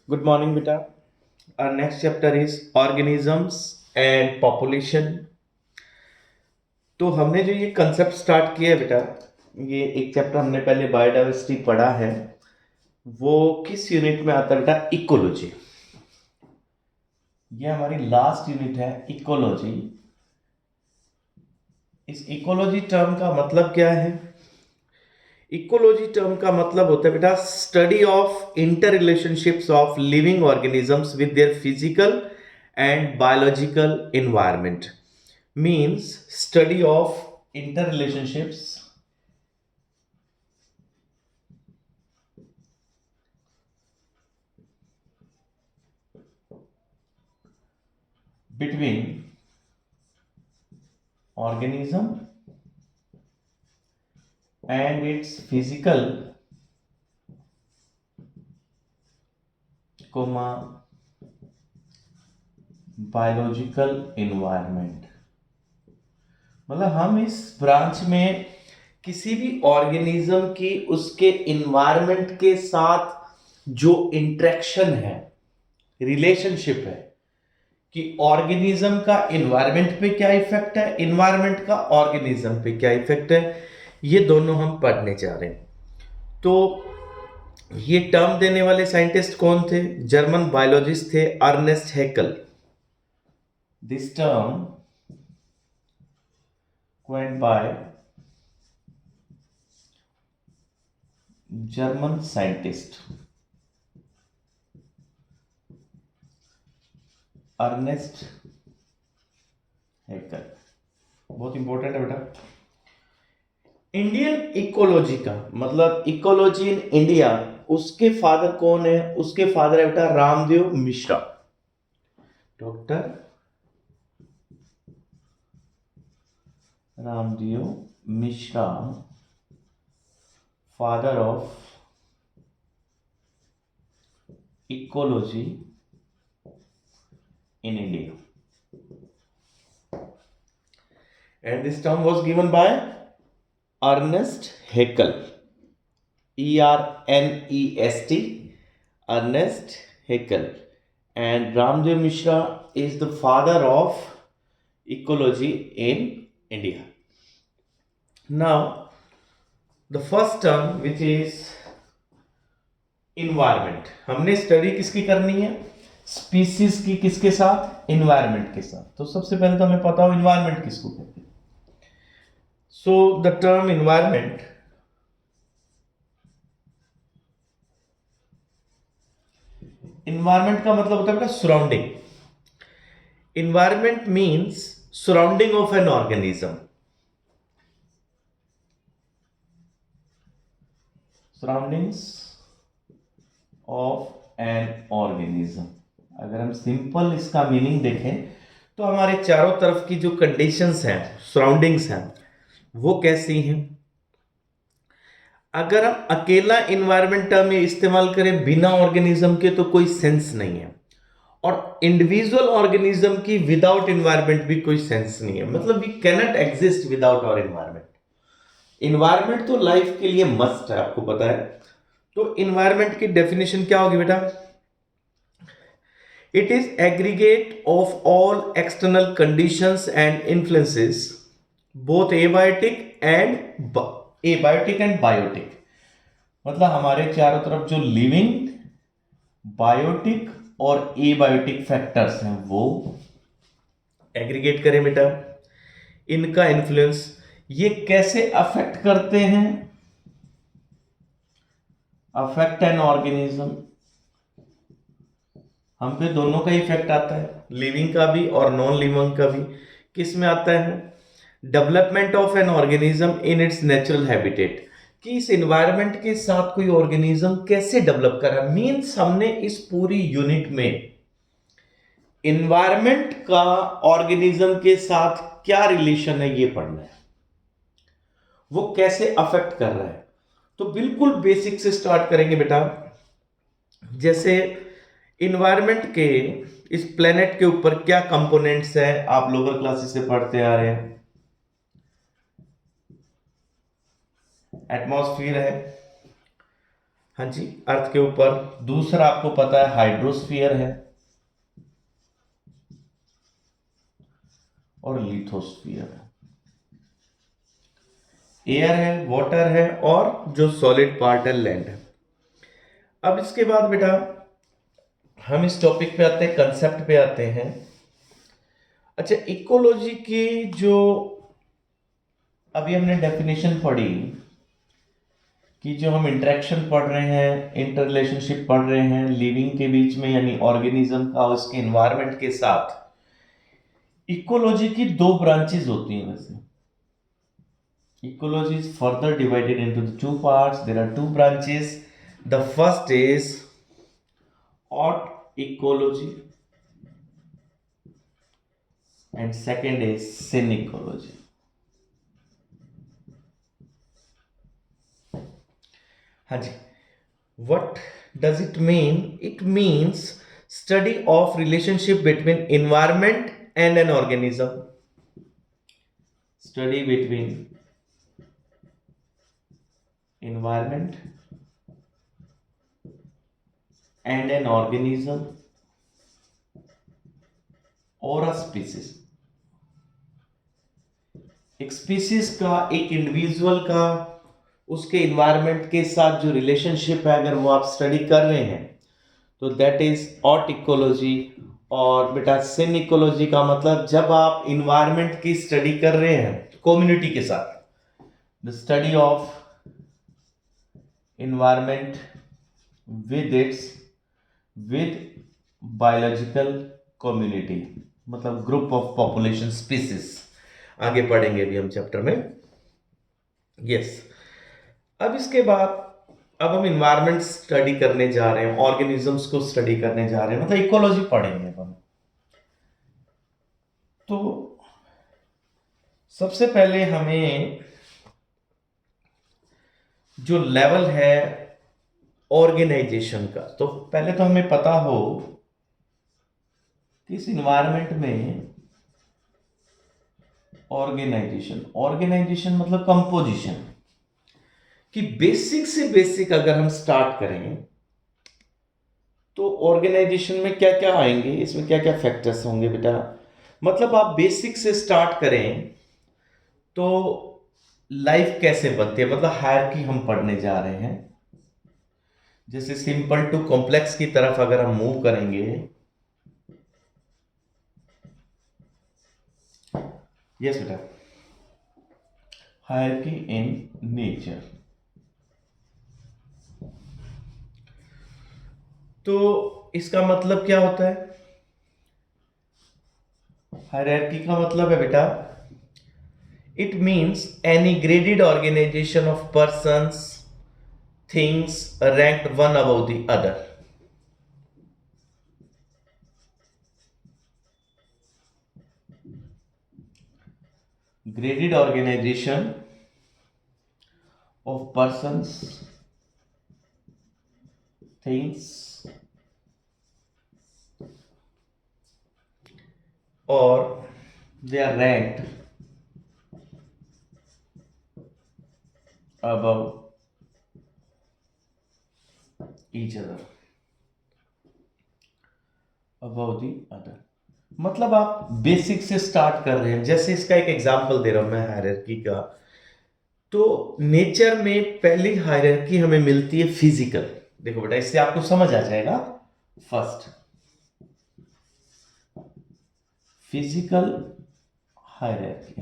Good morning, beta. Our next chapter is organisms and population. तो हमने जो ये कंसेप्ट स्टार्ट किया है बेटा, ये एक चैप्टर हमने पहले बायोडाइवर्सिटी पढ़ा है। वो किस यूनिट में आता है बेटा? इकोलॉजी। ये हमारी लास्ट यूनिट है, इकोलॉजी। इस इकोलॉजी टर्म का मतलब क्या है? इकोलॉजी टर्म का मतलब होता है बेटा study of inter relationships of living organisms with their physical and biological environment. Means study of inter relationships between organism and its physical, biological environment। मतलब हम इस ब्रांच में किसी भी ऑर्गेनिज्म की उसके इन्वायरमेंट के साथ जो इंटरेक्शन है, रिलेशनशिप है, कि ऑर्गेनिज्म का इन्वायरमेंट पे क्या इफेक्ट है, इन्वायरमेंट का ऑर्गेनिज्म पे क्या इफेक्ट है, ये दोनों हम पढ़ने जा रहे हैं। तो ये टर्म देने वाले साइंटिस्ट कौन थे? जर्मन बायोलॉजिस्ट थे, Ernest Haeckel. This term coined by German scientist Ernest Haeckel. बहुत इंपॉर्टेंट है बेटा। इंडियन इकोलॉजी का मतलब इकोलॉजी इन इंडिया, उसके फादर कौन है? उसके फादर है बेटा Ramdev Mishra, doctor Ramdev Mishra, father of ecology in India. And this term was given by Ernest Haeckel. Ernest, Ernest Haeckel. And Ramdev Mishra is the father of ecology in India. Now, the first term, which is environment, हमने study किसकी करनी है? Species की। किसके साथ? Environment के साथ। तो सबसे पहले तो हमें पता हो इन्वायरमेंट किसको कहते हैं। सो द टर्म इन्वायरमेंट का मतलब होता है बेटा surrounding. Environment means surrounding of an organism. Surroundings of an organism. अगर हम सिंपल इसका मीनिंग देखें तो हमारे चारों तरफ की जो कंडीशंस हैं, सराउंडिंग्स हैं, वो कैसी हैं? अगर हम अकेला इन्वायरमेंट टर्म इस्तेमाल करें बिना ऑर्गेनिज्म के तो कोई सेंस नहीं है, और इंडिविजुअल ऑर्गेनिज्म की विदाउट इन्वायरमेंट भी कोई सेंस नहीं है। मतलब we can not exist without our environment. Environment तो लाइफ के लिए मस्ट है, आपको पता है। तो इन्वायरमेंट की डेफिनेशन क्या होगी बेटा? It is aggregate of all external conditions and influences, both abiotic and biotic। मतलब हमारे चारों तरफ जो लिविंग, बायोटिक और एबायोटिक फैक्टर्स हैं वो एग्रीगेट करें बेटा। इनका इन्फ्लुएंस ये कैसे अफेक्ट करते हैं? अफेक्ट एन ऑर्गेनिज्म, हम पे दोनों का इफेक्ट आता है, लिविंग का भी और नॉन लिविंग का भी। किस में आता है? Development of an organism in its natural habitat, कि इस एनवायरनमेंट के साथ कोई ऑर्गेनिज्म कैसे डेवलप कर रहा है। मींस हमने इस पूरी यूनिट में एनवायरनमेंट का ऑर्गेनिज्म के साथ क्या रिलेशन है ये पढ़ना है, वो कैसे अफेक्ट कर रहा है। तो बिल्कुल बेसिक से स्टार्ट करेंगे बेटा। जैसे इन्वायरमेंट के इस प्लेनेट के ऊपर क्या कंपोनेंट्स हैं, आप लोअर क्लासेस से पढ़ते आ रहे हैं। एटमॉस्फेयर है, हाँ जी, अर्थ के ऊपर। दूसरा आपको पता है हाइड्रोस्फीयर है और लिथोस्फीयर है। एयर है, वाटर है और जो सॉलिड पार्ट है लैंड है। अब इसके बाद बेटा हम इस टॉपिक पे आते हैं, कंसेप्ट पे आते हैं। अच्छा, इकोलॉजी की जो अभी हमने डेफिनेशन पढ़ी कि जो हम इंटरेक्शन पढ़ रहे हैं, इंटर रिलेशनशिप पढ़ रहे हैं लिविंग के बीच में, यानी ऑर्गेनिज्म का उसके एनवायरनमेंट के साथ, इकोलॉजी की दो ब्रांचेस होती हैं वैसे। Ecology is further divided into the two parts. There are two branches. The first is art ecology and second is synecology. हाँ जी, what does it mean? It means study of relationship between environment and an organism. Study between environment and an organism or a species. एक species का, एक individual का उसके environment के साथ जो relationship है, अगर वो आप स्टडी कर रहे हैं तो दैट इज ऑट इकोलॉजी। और बेटा सिन इकोलॉजी का मतलब जब आप इन्वायरमेंट की स्टडी कर रहे हैं कम्युनिटी के साथ, the study of environment with biological community, मतलब ग्रुप ऑफ पॉपुलेशन स्पीसीज। आगे पढ़ेंगे अभी हम चैप्टर में। यस, अब इसके बाद अब हम इन्वायरमेंट स्टडी करने जा रहे हैं, ऑर्गेनिजम्स को स्टडी करने जा रहे हैं, मतलब इकोलॉजी पढ़ेंगे अब हम। तो सबसे पहले हमें जो लेवल है ऑर्गेनाइजेशन का, तो पहले तो हमें पता हो कि इस इन्वायरमेंट में ऑर्गेनाइजेशन मतलब कंपोजिशन कि बेसिक से बेसिक अगर हम स्टार्ट करें तो ऑर्गेनाइजेशन में क्या क्या आएंगे, इसमें क्या क्या फैक्टर्स होंगे बेटा। मतलब आप बेसिक से स्टार्ट करें तो लाइफ कैसे बनती है, मतलब हायरार्की हम पढ़ने जा रहे हैं। जैसे सिंपल टू कॉम्प्लेक्स की तरफ अगर हम मूव करेंगे, यस बेटा, हायरार्की इन नेचर। तो इसका मतलब क्या होता है? हायरार्की का मतलब है बेटा, it means any graded organization of persons things ranked one above the other. Graded organization of persons, things or they are ranked above each other, above the other। मतलब आप बेसिक से स्टार्ट कर रहे हैं। जैसे इसका एक एग्जांपल दे रहा हूं मैं हायरार्की का। तो नेचर में पहली हायरार्की हमें मिलती है फिजिकल। देखो बेटा, इससे आपको समझ आ जाएगा। फर्स्ट फिजिकल हायरार्की,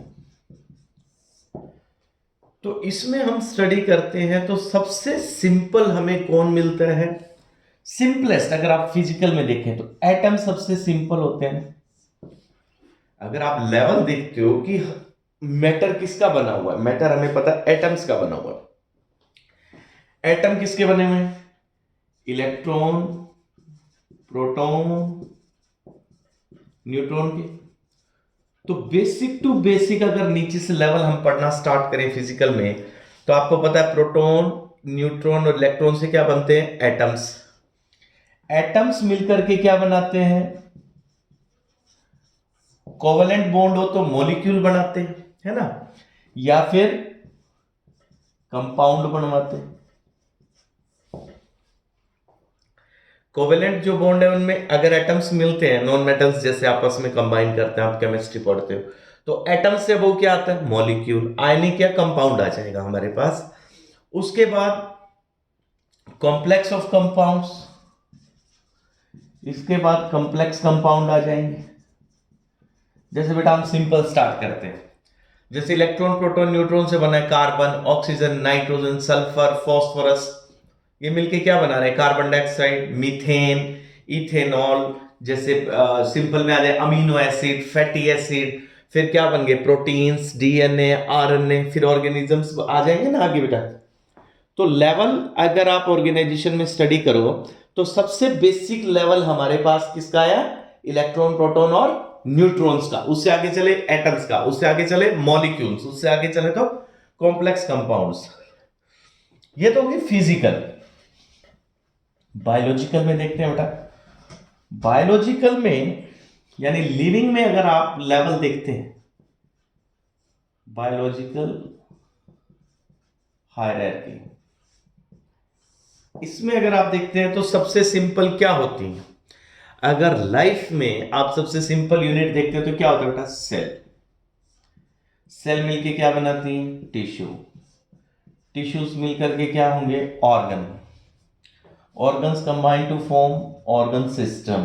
तो इसमें हम स्टडी करते हैं तो सबसे सिंपल हमें कौन मिलता है? सिंपलेस्ट अगर आप फिजिकल में देखें तो एटम सबसे सिंपल होते हैं। अगर आप लेवल देखते हो कि मैटर किसका बना हुआ है, मैटर हमें पता है एटम्स का बना हुआ है। एटम किसके बने हुए हैं? इलेक्ट्रॉन, प्रोटॉन, न्यूट्रॉन के। तो बेसिक टू बेसिक अगर नीचे से लेवल हम पढ़ना स्टार्ट करें फिजिकल में, तो आपको पता है प्रोटॉन, न्यूट्रॉन और इलेक्ट्रॉन से क्या बनते हैं? एटम्स। एटम्स मिलकर के क्या बनाते हैं? कोवेलेंट बॉन्ड हो तो मॉलिक्यूल बनाते हैं, है ना, या फिर कंपाउंड बनवाते हैं। कोवेलेंट जो बॉन्ड है उनमें अगर एटम्स मिलते हैं, नॉन मेटल्स जैसे आपस में कंबाइन करते हैं, आप केमिस्ट्री पढ़ते हो, तो एटम से वो क्या आता है, मॉलिक्यूल, आयनिक या कंपाउंड आ जाएगा हमारे पास। उसके बाद कॉम्प्लेक्स ऑफ कंपाउंड्स, इसके बाद कॉम्प्लेक्स कंपाउंड आ जाएंगे। जैसे बेटा हम सिंपल स्टार्ट करते हैं, जैसे इलेक्ट्रॉन प्रोटॉन न्यूट्रॉन से बना है carbon, oxygen, nitrogen, sulphur, phosphorus, ये मिलके क्या बना रहे हैं, कार्बन डाइऑक्साइड, मीथेन, इथेनॉल, जैसे सिंपल में आ जाए अमीनो एसिड, फैटी एसिड, फिर क्या बन गए, प्रोटीन्स, डीएनए, आरएनए, फिर ऑर्गेनिजम्स आ जाएंगे ना आगे बेटा। तो लेवल अगर आप ऑर्गेनाइजेशन में स्टडी करो तो सबसे बेसिक लेवल हमारे पास किसका है, इलेक्ट्रॉन प्रोटॉन और न्यूट्रॉन्स का, उससे आगे चले एटम्स का, उससे आगे चले मॉलिक्यूल्स, उससे आगे चले तो कॉम्प्लेक्स कंपाउंड्स। ये तो होगी फिजिकल। बायोलॉजिकल में देखते हैं बेटा, बायोलॉजिकल में यानी लिविंग में अगर आप लेवल देखते हैं, बायोलॉजिकल हायरार्की, इसमें अगर आप देखते हैं तो सबसे सिंपल क्या होती है, अगर लाइफ में आप सबसे सिंपल यूनिट देखते हैं तो क्या होता है बेटा, सेल। सेल मिलके क्या बनाती हैं, टिश्यू, टिश्यूज मिलकर के क्या होंगे, organ, organs combine to form organ system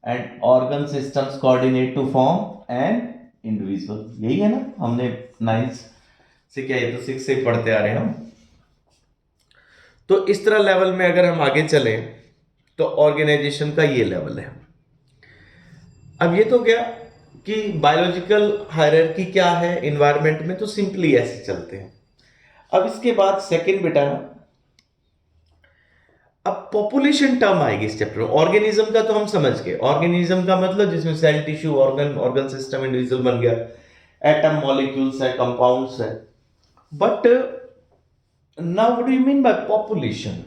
and organ systems coordinate to form an individual। यही है ना, हमने 9th से क्या, ये तो 6 से पढ़ते आ रहे हैं हम। तो इस तरह लेवल में अगर हम आगे चले तो ऑर्गेनाइजेशन का ये लेवल है। अब ये तो गया कि बायोलॉजिकल हायरार्की क्या है एनवायरनमेंट में, तो सिंपली ऐसे चलते हैं। अब इसके बाद सेकंड बेटा, अब पॉपुलेशन टर्म आएगी इस चैप्टर में। ऑर्गेनिज्म का तो हम समझ गए, ऑर्गेनिज्म का मतलब जिसमें cell, tissue, organ, organ system, individual बन गया, एटम, मॉलिक्यूल्स है, कंपाउंड्स है। But now what do you mean by population?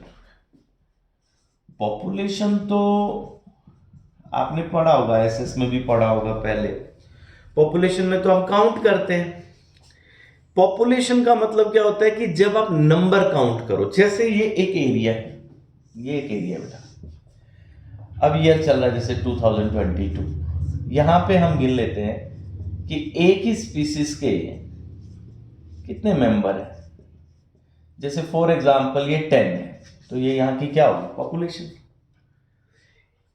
Population तो आपने पढ़ा होगा, एसएस में भी पढ़ा होगा पहले। पॉपुलेशन में तो हम काउंट करते हैं। पॉपुलेशन का मतलब क्या होता है कि जब आप नंबर काउंट करो, जैसे ये एक एरिया है, ये एक एरिया बेटा, अब ईयर चल रहा है जैसे 2022, यहां पे हम गिन लेते हैं कि एक ही स्पीसीज के कितने मेंबर हैं। जैसे फॉर एग्जांपल ये 10 है, तो ये यहां की क्या होगी, पॉपुलेशन।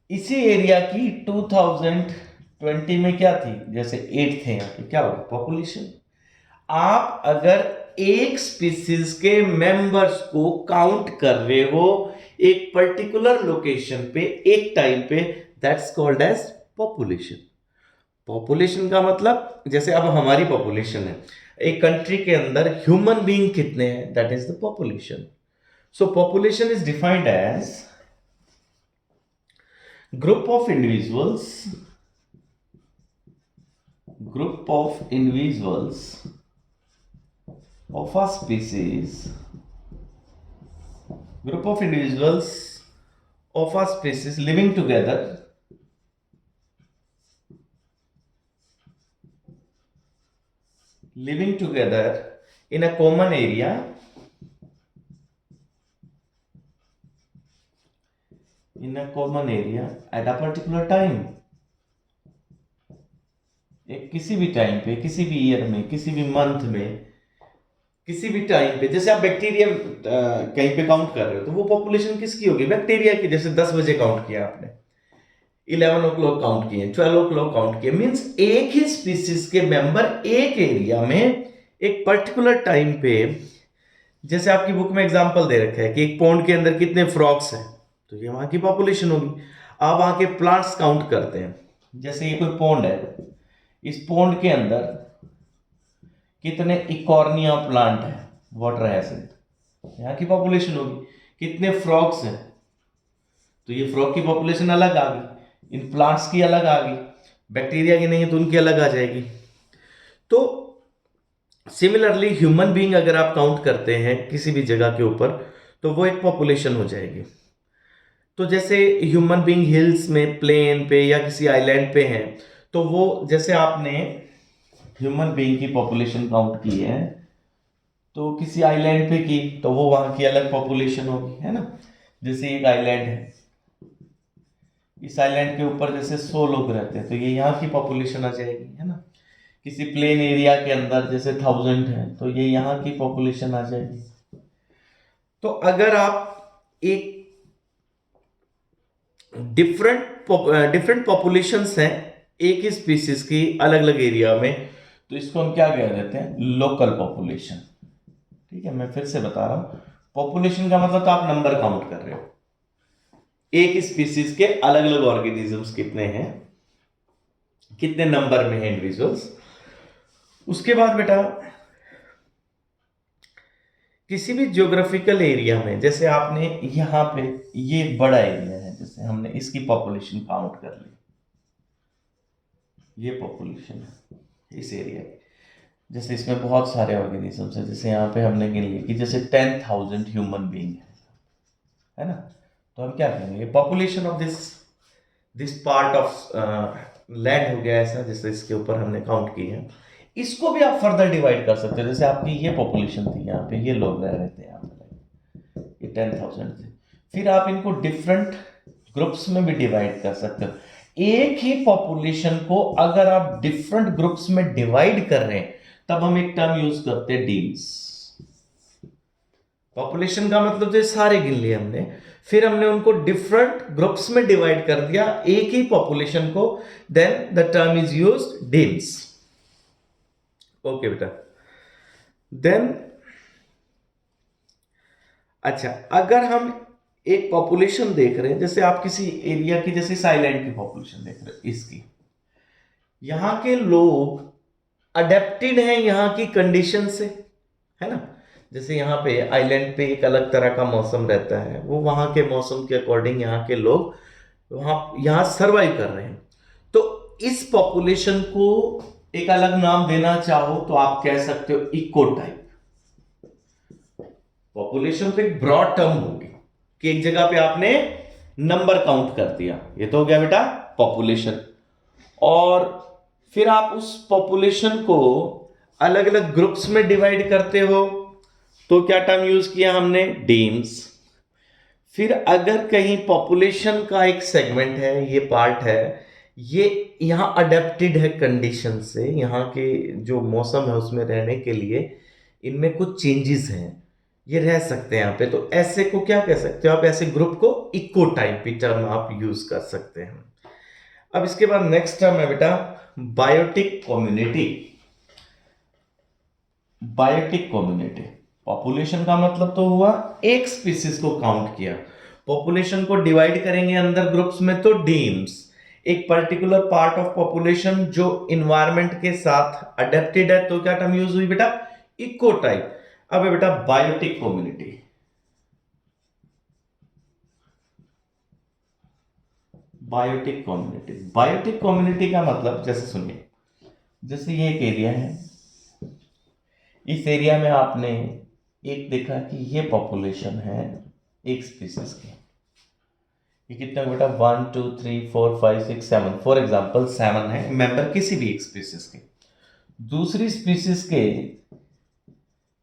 इसी एरिया की 2020 में क्या थी, जैसे 8 थे यहाँ के, क्या होगी, पॉपुलेशन। आप अगर एक स्पीसीज के मेंबर्स को काउंट कर रहे हो एक पर्टिकुलर लोकेशन पे, एक टाइम पे, that's called as population. Population का मतलब जैसे अब हमारी पॉपुलेशन है, एक कंट्री के अंदर ह्यूमन बीइंग कितने हैं, that is the population. So population is defined age group of individuals of a species, group of individuals of a species living together in a common area at a particular time। एक किसी भी time पे, किसी भी year में, किसी भी month में, किसी भी टाइम पे, जैसे आप बैक्टीरिया कहीं पे काउंट कर रहे हो तो वो पॉपुलेशन किसकी होगी, बैक्टीरिया की। जैसे 10 बजे काउंट किया आपने, 11 ओ क्लॉक काउंट किए, 12 ओ क्लॉक काउंट किए, मीन्स एक ही स्पीसीज के मेंबर एक एरिया में एक पर्टिकुलर टाइम पे। जैसे आपकी बुक में एग्जांपल दे रखा है कि एक पॉन्ड के अंदर कितने फ्रॉग्स हैं, तो ये वहां की पॉपुलेशन होगी। आप वहां के प्लांट्स काउंट करते हैं, जैसे ये कोई पॉन्ड है, इस पॉन्ड के अंदर कितने इकॉर्निया प्लांट है, वाटर हैसिड, यहाँ की पॉपुलेशन होगी। कितने फ्रॉग्स हैं, तो ये फ्रॉग की पॉपुलेशन अलग आ गई, इन प्लांट्स की अलग आ गई, बैक्टीरिया की नहीं है तो उनकी अलग आ जाएगी। तो सिमिलरली ह्यूमन बीइंग अगर आप काउंट करते हैं किसी भी जगह के ऊपर तो वो एक पॉपुलेशन हो जाएगी। तो जैसे ह्यूमन बीइंग हिल्स में, प्लेन पे या किसी आइलैंड पे हैं, तो वो जैसे आपने ह्यूमन बीइंग की पॉपुलेशन काउंट की है तो किसी आइलैंड पे की तो वो वहां की अलग पॉपुलेशन होगी, है ना। जैसे एक आइलैंड है, इस आइलैंड के ऊपर जैसे 100 लोग रहते हैं तो ये यहाँ की पॉपुलेशन आ जाएगी, है ना। किसी प्लेन एरिया के अंदर जैसे 1000 है तो ये यहाँ की पॉपुलेशन आ जाएगी। तो अगर आप एक डिफरेंट पॉपुलेशंस हैं एक ही स्पीसीज की अलग अलग एरिया में, तो इसको हम क्या कह देते हैं, लोकल पॉपुलेशन। ठीक है, मैं फिर से बता रहा हूं, पॉपुलेशन का मतलब तो आप नंबर काउंट कर रहे हो, एक स्पीसीज के अलग अलग ऑर्गेनिजम्स कितने हैं, कितने नंबर में है इंडिविजुअल्स। उसके बाद बेटा किसी भी ज्योग्राफिकल एरिया में, जैसे आपने यहां पे ये बड़ा एरिया है, जैसे हमने इसकी पॉपुलेशन काउंट कर ली, ये पॉपुलेशन है इस एरिया की, जैसे इसमें बहुत सारे ऑर्गेनिजम्स हैं, जैसे यहाँ पे हमने गिन लिया कि जैसे 10,000 ह्यूमन बीइंग है ना, तो हम क्या कहेंगे, population of this part of land हो गया ऐसा, जैसे इसके ऊपर हमने काउंट की है। इसको भी आप फर्दर डिवाइड कर सकते हो, जैसे आपकी ये पॉपुलेशन थी, यहाँ पे ये लोग रह रहे थे यहाँ पे, ये 10,000 थे, फिर आप इनको डिफरेंट ग्रुप्स में भी डिवाइड कर सकते हो। एक ही पॉपुलेशन को अगर आप डिफरेंट ग्रुप्स में डिवाइड कर रहे हैं तब हम एक टर्म यूज करते हैं डीम्स। पॉपुलेशन का मतलब जो सारे गिन लिए हमने, फिर हमने उनको डिफरेंट ग्रुप्स में डिवाइड कर दिया एक ही पॉपुलेशन को, then the term is used demes. Okay बेटा, देन अच्छा, अगर हम एक पॉपुलेशन देख रहे हैं, जैसे आप किसी एरिया की, जैसे इस आइलैंड की पॉपुलेशन देख रहे हैं, इसकी, यहां के लोग अडेप्टेड हैं यहाँ की कंडीशन से, है ना। जैसे यहाँ पे आइलैंड पे एक अलग तरह का मौसम रहता है, वो वहां के मौसम के अकॉर्डिंग यहाँ के लोग यहाँ सर्वाइव कर रहे हैं। तो इस पॉपुलेशन को एक अलग नाम देना चाहो तो आप कह सकते हो इको टाइप। पॉपुलेशन तो एक ब्रॉड टर्म होगी कि एक जगह पे आपने नंबर काउंट कर दिया, ये तो हो गया बेटा पॉपुलेशन। और फिर आप उस पॉपुलेशन को अलग अलग ग्रुप्स में डिवाइड करते हो तो क्या टर्म यूज किया हमने, डीम्स। फिर अगर कहीं पॉपुलेशन का एक सेगमेंट है, ये पार्ट है, ये यहां अडेप्टेड है कंडीशन से, यहाँ के जो मौसम है उसमें रहने के लिए इनमें कुछ चेंजेस हैं, ये रह सकते हैं यहाँ पे, तो ऐसे को क्या कह सकते हो आप, ऐसे ग्रुप को इको टाइप की टर्म आप यूज कर सकते हैं। अब इसके बाद नेक्स्ट टर्म है बेटा biotic community. Biotic community, population का मतलब तो हुआ एक स्पीसीज को काउंट किया, पॉपुलेशन को डिवाइड करेंगे अंदर ग्रुप्स में तो डीम्स, एक पर्टिकुलर पार्ट ऑफ पॉपुलेशन जो इन्वायरमेंट के साथ अडेप्टेड है तो क्या टर्म यूज हुई बेटा, इको टाइप। अब है बेटा biotic community. Biotic community, biotic community का मतलब जैसे सुनिए, जैसे ये एक एरिया है, इस एरिया में आपने एक देखा कि ये पॉपुलेशन है एक स्पीसीज की, ये कितना बेटा 1 2 3 4 5 6 7, फॉर एग्जांपल 7 है मेंबर किसी भी एक स्पीसीज के। दूसरी स्पीसीज के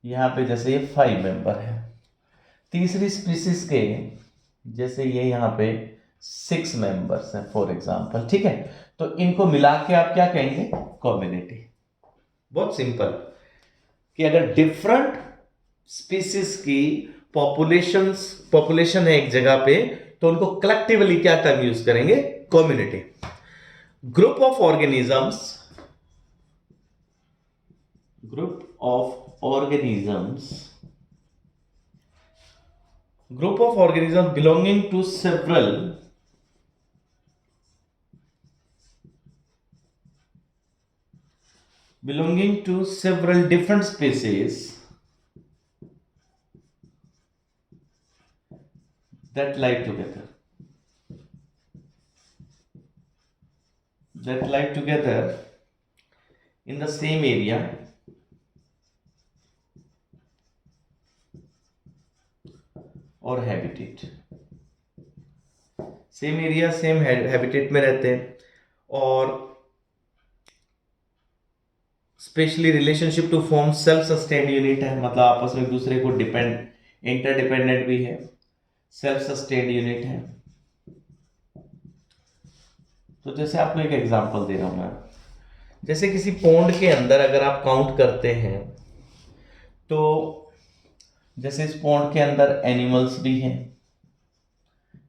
यहाँ पे जैसे ये 5 मेंबर है, तीसरी स्पीसीज के जैसे ये यहाँ पे 6 मेंबर्स हैं फॉर एग्जांपल, ठीक है। तो इनको मिला के आप क्या कहेंगे, कम्युनिटी। बहुत सिंपल, कि अगर डिफरेंट स्पीसीज की पॉपुलेशन है एक जगह पे तो उनको कलेक्टिवली क्या टर्म यूज करेंगे, community. Group of organisms, belonging to several different species that live together in the same area और habitat, same area same habitat में रहते हैं, और specially relationship to form self sustained unit है, मतलब आपस में एक दूसरे को इंटरडिपेंडेंट भी है, सेल्फ सस्टेन्ड यूनिट है। तो जैसे आपको एक एग्जांपल दे रहा हूं मैं, जैसे किसी पॉन्ड के अंदर अगर आप काउंट करते हैं तो जैसे इस पॉन्ड के अंदर एनिमल्स भी हैं,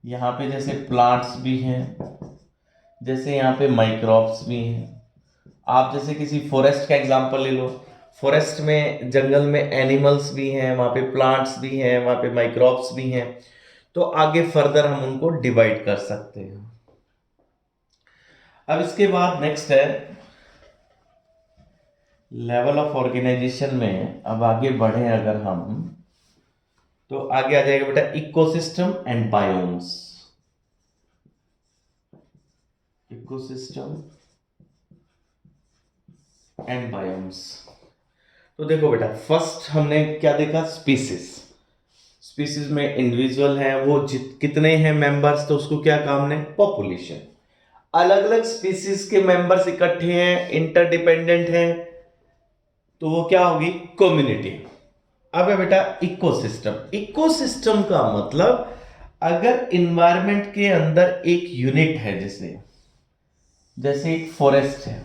यहाँ पे जैसे प्लांट्स भी हैं, जैसे यहाँ पे माइक्रोब्स भी हैं। आप जैसे किसी फॉरेस्ट का एग्जांपल ले लो, फॉरेस्ट में जंगल में एनिमल्स भी हैं, वहाँ पे प्लांट्स भी हैं, वहाँ पे माइक्रोब्स भी हैं। तो आगे फर्दर हम उनको डिवाइड कर सकते हैं। अब इसके बाद नेक्स्ट है लेवल ऑफ ऑर्गेनाइजेशन में। अब आगे बढ़े अगर हम, तो आगे आ जाएगा बेटा ecosystem and biomes. Ecosystem and biomes. तो देखो बेटा, फर्स्ट हमने क्या देखा, स्पीसीज। स्पीसीज में इंडिविजुअल है, वो कितने हैं मेंबर्स, तो उसको क्या काम है, पॉपुलेशन। अलग अलग स्पीसीज के मेंबर्स इकट्ठे हैं, इंटरडिपेंडेंट हैं, तो वो क्या होगी, कम्युनिटी। अब है बेटा इकोसिस्टम। इकोसिस्टम का मतलब अगर इन्वायरमेंट के अंदर एक यूनिट है, जैसे एक फॉरेस्ट है,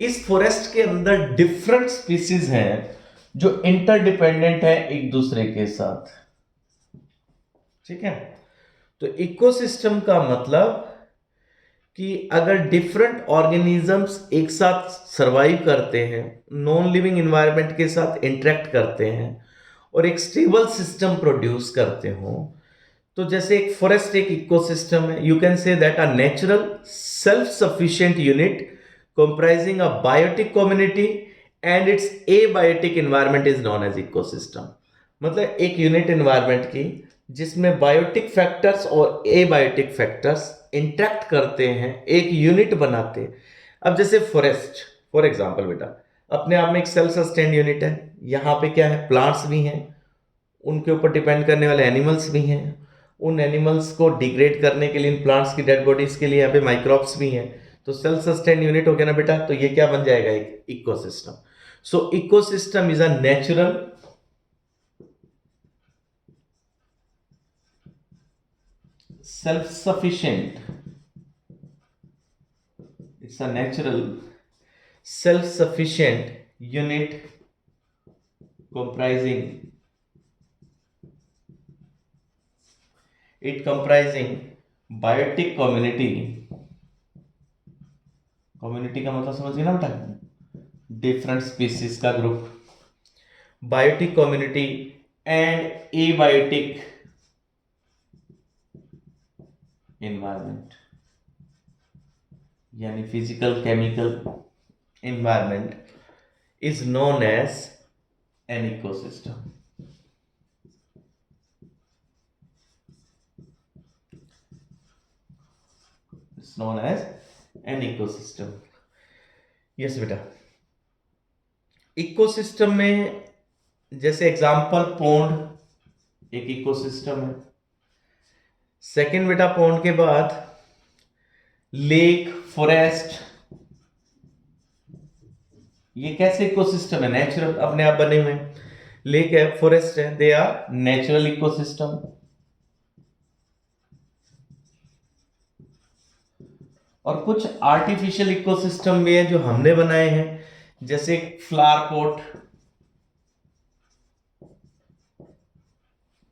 इस फॉरेस्ट के अंदर डिफरेंट स्पीसीज हैं जो इंटरडिपेंडेंट है एक दूसरे के साथ, ठीक है। तो इकोसिस्टम का मतलब कि अगर डिफरेंट ऑर्गेनिजम्स एक साथ सरवाइव करते हैं, नॉन लिविंग इन्वायरमेंट के साथ इंटरेक्ट करते हैं और एक स्टेबल सिस्टम प्रोड्यूस करते हो, तो जैसे एक फॉरेस्ट एक इकोसिस्टम है, you can say that a natural self sufficient unit comprising a biotic community and its abiotic environment is known as ecosystem। मतलब एक यूनिट एनवायरनमेंट की जिसमें बायोटिक फैक्टर्स और एबायोटिक फैक्टर्स इंटरेक्ट करते हैं, एक यूनिट बनाते हैं। अब जैसे फॉरेस्ट फॉर एग्जांपल बेटा, अपने आप में एक सेल्फ सस्टेन्ड यूनिट है। यहाँ पे क्या है, प्लांट्स भी हैं, उनके ऊपर डिपेंड करने वाले एनिमल्स भी हैं, उन एनिमल्स को डिग्रेड करने के लिए, इन प्लांट्स की डेड बॉडीज के लिए यहाँ पे माइक्रोब्स भी हैं। तो सेल्फ सस्टेन यूनिट हो गया ना बेटा, तो ये क्या बन जाएगा, एक ecosystem. So ecosystem is a natural self sufficient, it's a natural self sufficient unit comprising biotic community. Community का मतलब समझिए ना बेटा, डिफरेंट स्पीसीज का group, biotic community and abiotic environment, यानी physical chemical environment is known as an ecosystem. It's known as an ecosystem. Yes बेटा, ecosystem में जैसे एग्जांपल पॉन्ड एक इकोसिस्टम है। सेकंड बेटा, पॉन्ड के बाद लेक, फॉरेस्ट, ये कैसे इकोसिस्टम है, नेचुरल अपने आप बने हुए हैं। लेक है, फॉरेस्ट है, दे आर नेचुरल इकोसिस्टम। और कुछ आर्टिफिशियल इकोसिस्टम भी है जो हमने बनाए हैं, जैसे फ्लावर पॉट,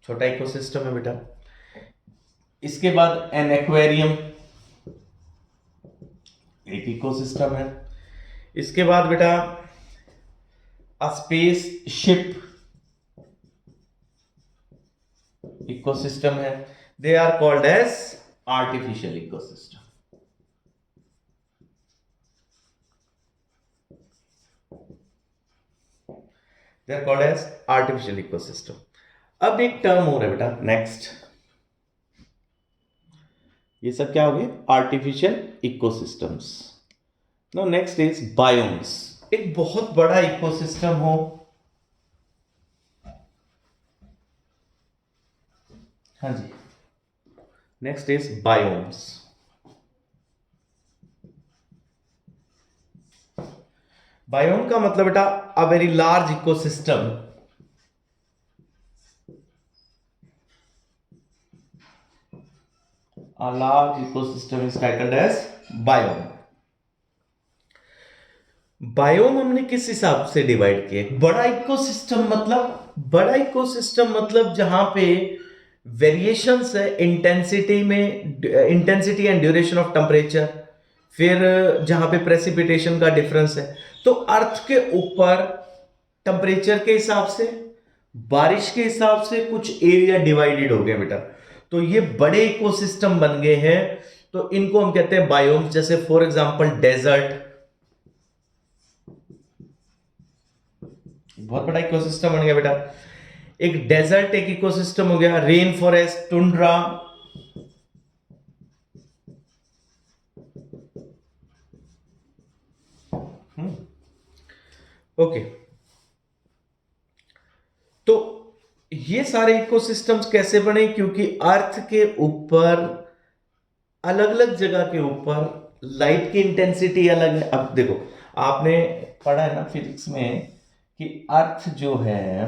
छोटा इकोसिस्टम है बेटा। इसके बाद एन एक्वेरियम, एक इकोसिस्टम है। इसके बाद बेटा अ स्पेस शिप इकोसिस्टम है। They are called as artificial ecosystem. They are called as artificial ecosystem. अब एक टर्म हो रहा है बेटा नेक्स्ट, ये सब क्या हो गए, artificial ecosystems. Now next is biomes. एक बहुत बड़ा इकोसिस्टम हो, हाँ जी, नेक्स्ट इज बायोम्स। बायोम का मतलब बेटा a very large ecosystem A large ecosystem is titled as biome. Biome हमने किस हिसाब से डिवाइड किए? बड़ा इकोसिस्टम मतलब जहां पे वेरिएशंस है इंटेंसिटी में, intensity and duration of temperature, फिर जहां पे प्रेसिपिटेशन का डिफरेंस है। तो अर्थ के ऊपर टेम्परेचर के हिसाब से, बारिश के हिसाब से कुछ एरिया डिवाइडेड हो गया बेटा, तो ये बड़े इकोसिस्टम बन गए हैं। तो इनको हम कहते हैं बायोम्स। जैसे फॉर एग्जांपल डेजर्ट, बहुत बड़ा इकोसिस्टम बन गया बेटा। एक डेजर्ट एक इकोसिस्टम हो गया। Rain forest, tundra, okay. तो ये सारे इकोसिस्टम्स कैसे बने? क्योंकि अर्थ के ऊपर अलग अलग जगह के ऊपर लाइट की इंटेंसिटी अलग है। अब देखो, आपने पढ़ा है ना फिजिक्स में कि अर्थ जो है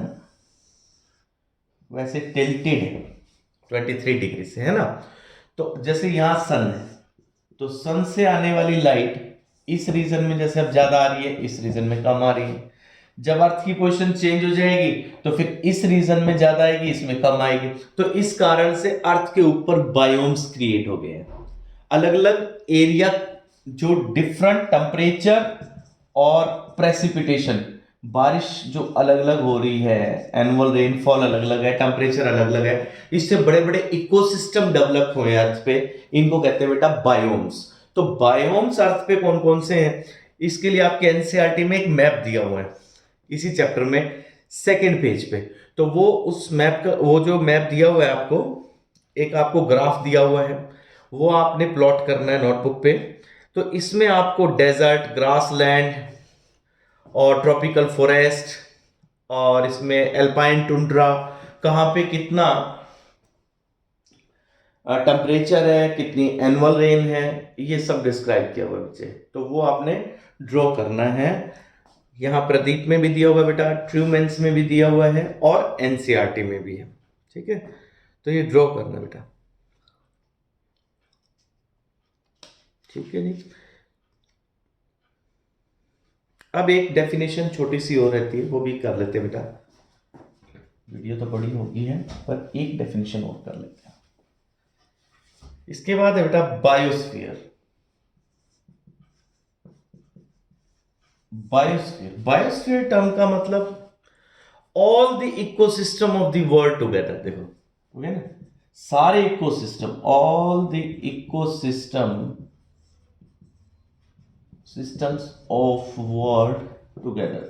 वैसे टिल्टेड है 23 डिग्री से, है ना। तो जैसे यहां सन है, तो सन से आने वाली लाइट इस रीजन में जैसे अब ज्यादा आ रही है, इस रीजन में कम आ रही है। जब अर्थ की पोजीशन चेंज हो जाएगी तो फिर इस रीजन में ज्यादा आएगी, इसमें कम आएगी। तो इस कारण से अर्थ के ऊपर बायोम्स क्रिएट हो गए हैं, अलग अलग एरिया जो डिफरेंट टेम्परेचर और प्रेसिपिटेशन, बारिश जो अलग अलग हो रही है, एनुअल रेनफॉल अलग अलग है, टेम्परेचर अलग अलग है, इससे बड़े बड़े इकोसिस्टम डेवलप हुए हैं अर्थ पे। इनको कहते हैं बेटा बायोम्स। तो बायोम्स अर्थ पे कौन कौन से हैं, इसके लिए आपके एनसीईआरटी में एक मैप दिया हुआ है, इसी चैप्टर में सेकेंड पेज पे। तो वो उस मैप का, वो जो मैप दिया हुआ है आपको, एक आपको ग्राफ दिया हुआ है, वो आपने प्लॉट करना है नोटबुक पे। तो इसमें आपको डेजर्ट, ग्रासलैंड और ट्रॉपिकल फॉरेस्ट, और इसमें एल्पाइन टुंड्रा, कहाँ पे कितना टेम्परेचर है, कितनी एनुअल रेन है, ये सब डिस्क्राइब किया हुआ है बच्चे। तो वो आपने ड्रॉ करना है। यहाँ प्रदीप में भी दिया हुआ है बेटा, ट्रूमेंस में भी दिया हुआ है, और एनसीईआरटी में भी है। ठीक है, तो ये ड्रॉ करना बेटा। ठीक है जी। अब एक डेफिनेशन छोटी सी और रहती है, वो भी कर लेते हैं बेटा। वीडियो तो बड़ी होगी है, पर एक डेफिनेशन और कर लेते हैं। इसके बाद है बेटा बायोस्फीयर। बायोस्फीयर टर्म का मतलब all the ecosystem of the world together. देखो, हो गया ना, सारे ecosystem, all the systems of world together,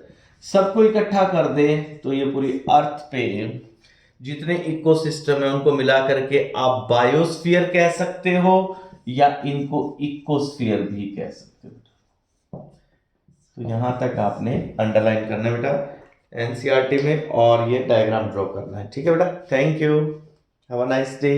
सबको इकट्ठा कर दे तो ये पूरी अर्थ पे जितने इकोसिस्टम है उनको मिला करके आप बायोस्फीयर कह सकते हो, या इनको इकोस्फीयर भी कह सकते हो। तो यहां तक आपने अंडरलाइन करना है बेटा एनसीईआरटी में, और ये डायग्राम ड्रॉ करना है। ठीक है बेटा, thank you, have a nice day.